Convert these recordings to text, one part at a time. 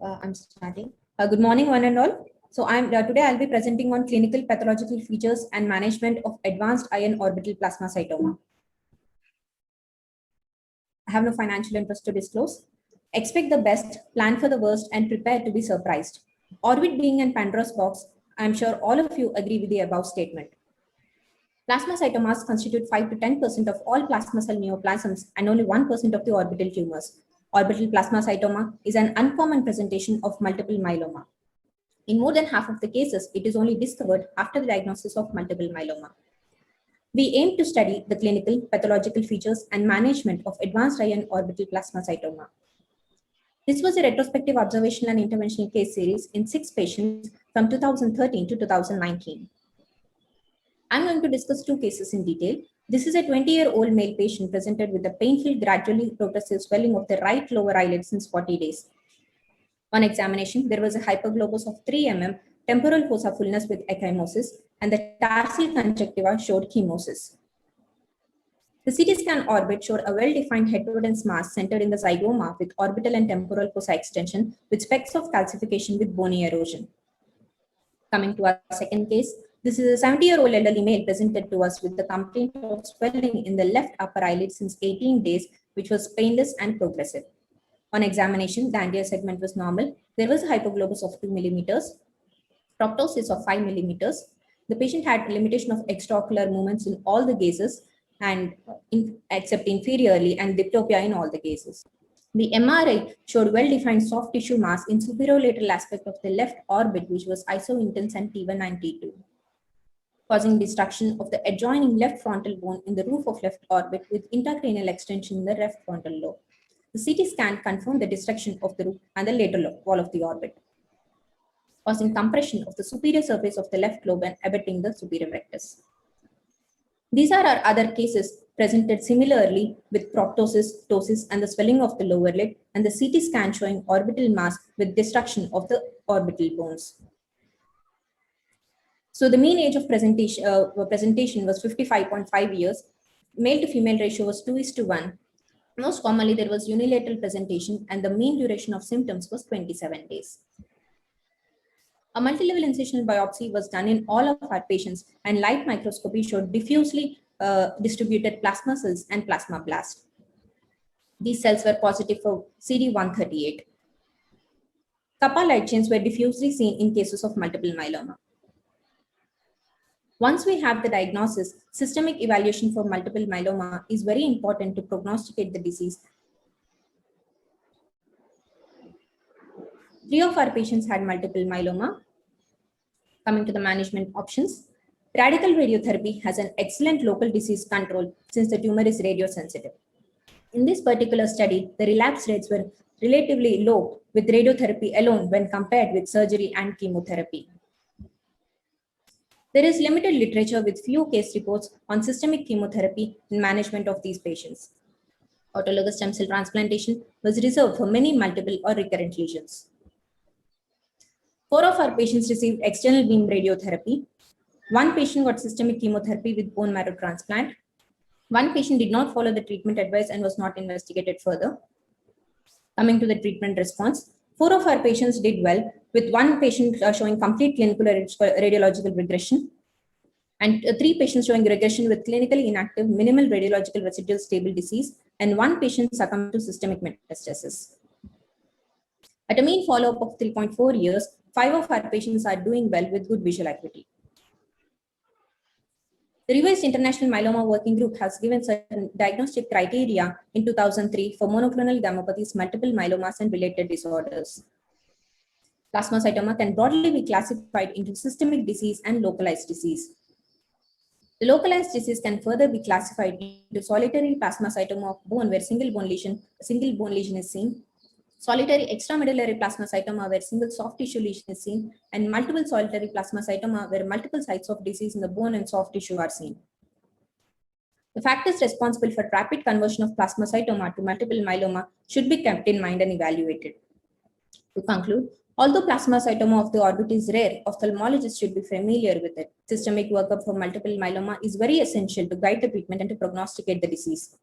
I'm starting. Good morning, one and all. So I'm today I'll be presenting on clinical pathological features and management of advanced iron orbital plasmacytoma. I have no financial interest to disclose. Expect the best, plan for the worst, and prepare to be surprised. Orbit being in Pandora's box, I'm sure all of you agree with the above statement. Plasmacytomas constitute 5 to 10% of all plasma cell neoplasms and only 1% of the orbital tumors. Orbital plasmacytoma is an uncommon presentation of multiple myeloma. In more than half of the cases, it is only discovered after the diagnosis of multiple myeloma. We aim to study the clinical, pathological features and management of advanced iron orbital plasmacytoma. This was a retrospective observational and interventional case series in 6 patients from 2013 to 2019. I'm going to discuss 2 cases in detail. This is a 20-year-old male patient presented with a painful, gradually progressive swelling of the right lower eyelid since 40 days. On examination, there was a hyperglobus of 3 mm, temporal fossa fullness with ecchymosis, and the tarsal conjunctiva showed chemosis. The CT scan orbit showed a well-defined heterodense mass centered in the zygoma with orbital and temporal fossa extension with specks of calcification with bony erosion. Coming to our second case, this is a 70-year-old elderly male presented to us with the complaint of swelling in the left upper eyelid since 18 days, which was painless and progressive. On examination, the anterior segment was normal. There was a hypoglobus of 2 millimeters, proptosis of 5 millimeters. The patient had limitation of extraocular movements in all the gazes and except inferiorly, and diplopia in all the cases. The MRI showed well-defined soft tissue mass in superolateral aspect of the left orbit, which was iso-intense and T1 and T2, causing destruction of the adjoining left frontal bone in the roof of left orbit with intracranial extension in the left frontal lobe. The CT scan confirmed the destruction of the roof and the lateral wall of the orbit, causing compression of the superior surface of the left lobe and abetting the superior rectus. These are our other cases presented similarly with proptosis, ptosis, and the swelling of the lower lid, and the CT scan showing orbital mass with destruction of the orbital bones. So the mean age of presentation was 55.5 years. Male to female ratio was 2:1. Most commonly, there was unilateral presentation, and the mean duration of symptoms was 27 days. A multi-level incisional biopsy was done in all of our patients, and light microscopy showed diffusely distributed plasma cells and plasmablasts. These cells were positive for CD138. Kappa light chains were diffusely seen in cases of multiple myeloma. Once we have the diagnosis, systemic evaluation for multiple myeloma is very important to prognosticate the disease. 3 of our patients had multiple myeloma. Coming to the management options, radical radiotherapy has an excellent local disease control since the tumor is radiosensitive. In this particular study, the relapse rates were relatively low with radiotherapy alone when compared with surgery and chemotherapy. There is limited literature with few case reports on systemic chemotherapy in management of these patients. Autologous stem cell transplantation was reserved for many multiple or recurrent lesions. 4 of our patients received external beam radiotherapy. 1 patient got systemic chemotherapy with bone marrow transplant. 1 patient did not follow the treatment advice and was not investigated further. Coming to the treatment response, 4 of our patients did well, with 1 patient showing complete clinical radiological regression, and 3 patients showing regression with clinically inactive, minimal radiological residual stable disease, and 1 patient succumbed to systemic metastasis. At a mean follow-up of 3.4 years, 5 of our patients are doing well with good visual acuity. The revised International Myeloma Working Group has given certain diagnostic criteria in 2003 for monoclonal gammopathies, multiple myelomas, and related disorders. Plasmacytoma can broadly be classified into systemic disease and localized disease. The localized disease can further be classified into solitary plasmacytoma of bone where single bone lesion is seen, solitary extramedullary plasmacytoma where single soft tissue lesion is seen, and multiple solitary plasmacytoma where multiple sites of disease in the bone and soft tissue are seen. The factors responsible for rapid conversion of plasmacytoma to multiple myeloma should be kept in mind and evaluated. To conclude, although plasmacytoma of the orbit is rare, ophthalmologists should be familiar with it. Systemic workup for multiple myeloma is very essential to guide the treatment and to prognosticate the disease.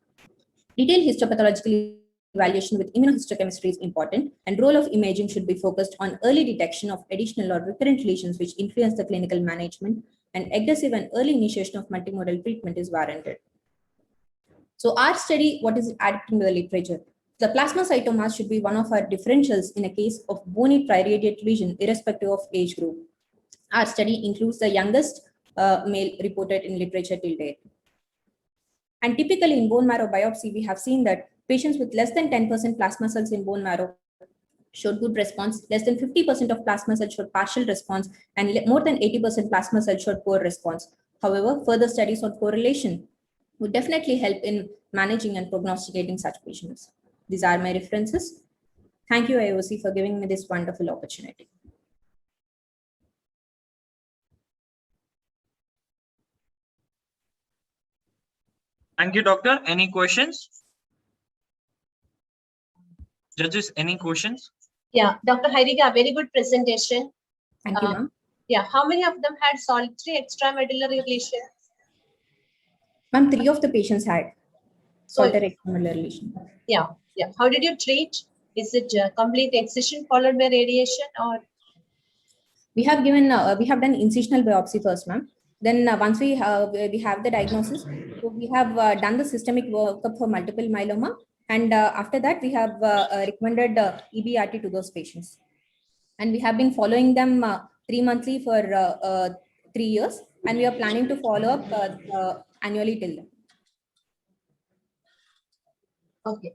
Detailed histopathological evaluation with immunohistochemistry is important, and role of imaging should be focused on early detection of additional or recurrent lesions which influence the clinical management, and aggressive and early initiation of multimodal treatment is warranted. So our study, what is added in the literature? The plasmacytomas should be one of our differentials in a case of bony triradiate lesion irrespective of age group. Our study includes the youngest male reported in literature till date. And typically in bone marrow biopsy, we have seen that patients with less than 10% plasma cells in bone marrow showed good response, less than 50% of plasma cells showed partial response, and more than 80% plasma cells showed poor response. However, further studies on correlation would definitely help in managing and prognosticating such patients. These are my references. Thank you, IOC, for giving me this wonderful opportunity. Thank you, doctor. Any questions? Judges, any questions? Yeah, Dr. Hairiga, very good presentation. Thank you, ma'am. Yeah, how many of them had solitary extramedullary lesion? Ma'am, 3 of the patients had solitary extramedullary lesion. Yeah. How did you treat? Is it complete excision followed by radiation, or? We have given, we have done incisional biopsy first, ma'am. Then once we have the diagnosis, so we have done the systemic workup for multiple myeloma. And after that, we have recommended EBRT to those patients. And we have been following them 3 monthly for 3 years. And we are planning to follow up annually till then. Okay.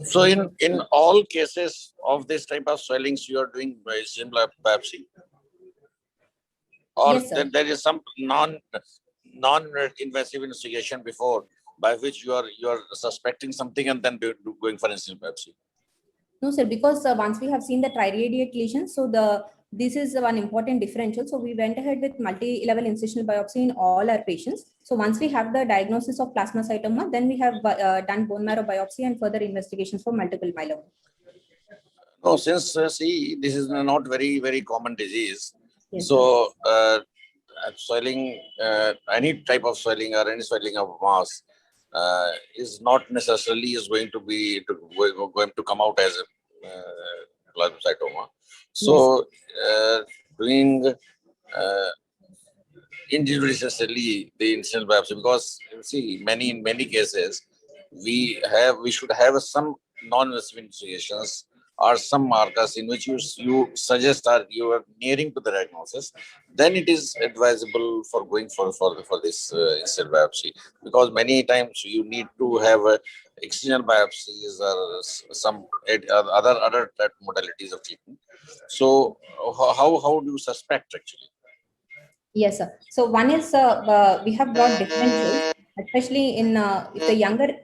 So in all cases of this type of swellings, you are doing by similar biopsy? Or Yes, sir. there is some non-invasive investigation before by which you are suspecting something and then going for incisional biopsy? No, sir, because once we have seen the triradiate lesion, so this is one important differential. So we went ahead with multi-level incisional biopsy in all our patients. So once we have the diagnosis of plasmacytoma, then we have done bone marrow biopsy and further investigations for multiple myeloma. No, since see, this is not very, very common disease. Yes, So swelling, any type of swelling or any swelling of mass is not necessarily going to come out as a plasmacytoma. So doing injudiciously the incisional biopsy, because you see in many cases we should have some non-invasive investigations or some markers in which you suggest or you are nearing to the diagnosis, then it is advisable for going for this incisional biopsy, because many times you need to have excisional biopsies or some other modalities of treatment. So how do you suspect actually? Yes, sir. So one is we have got differentials, especially in if the younger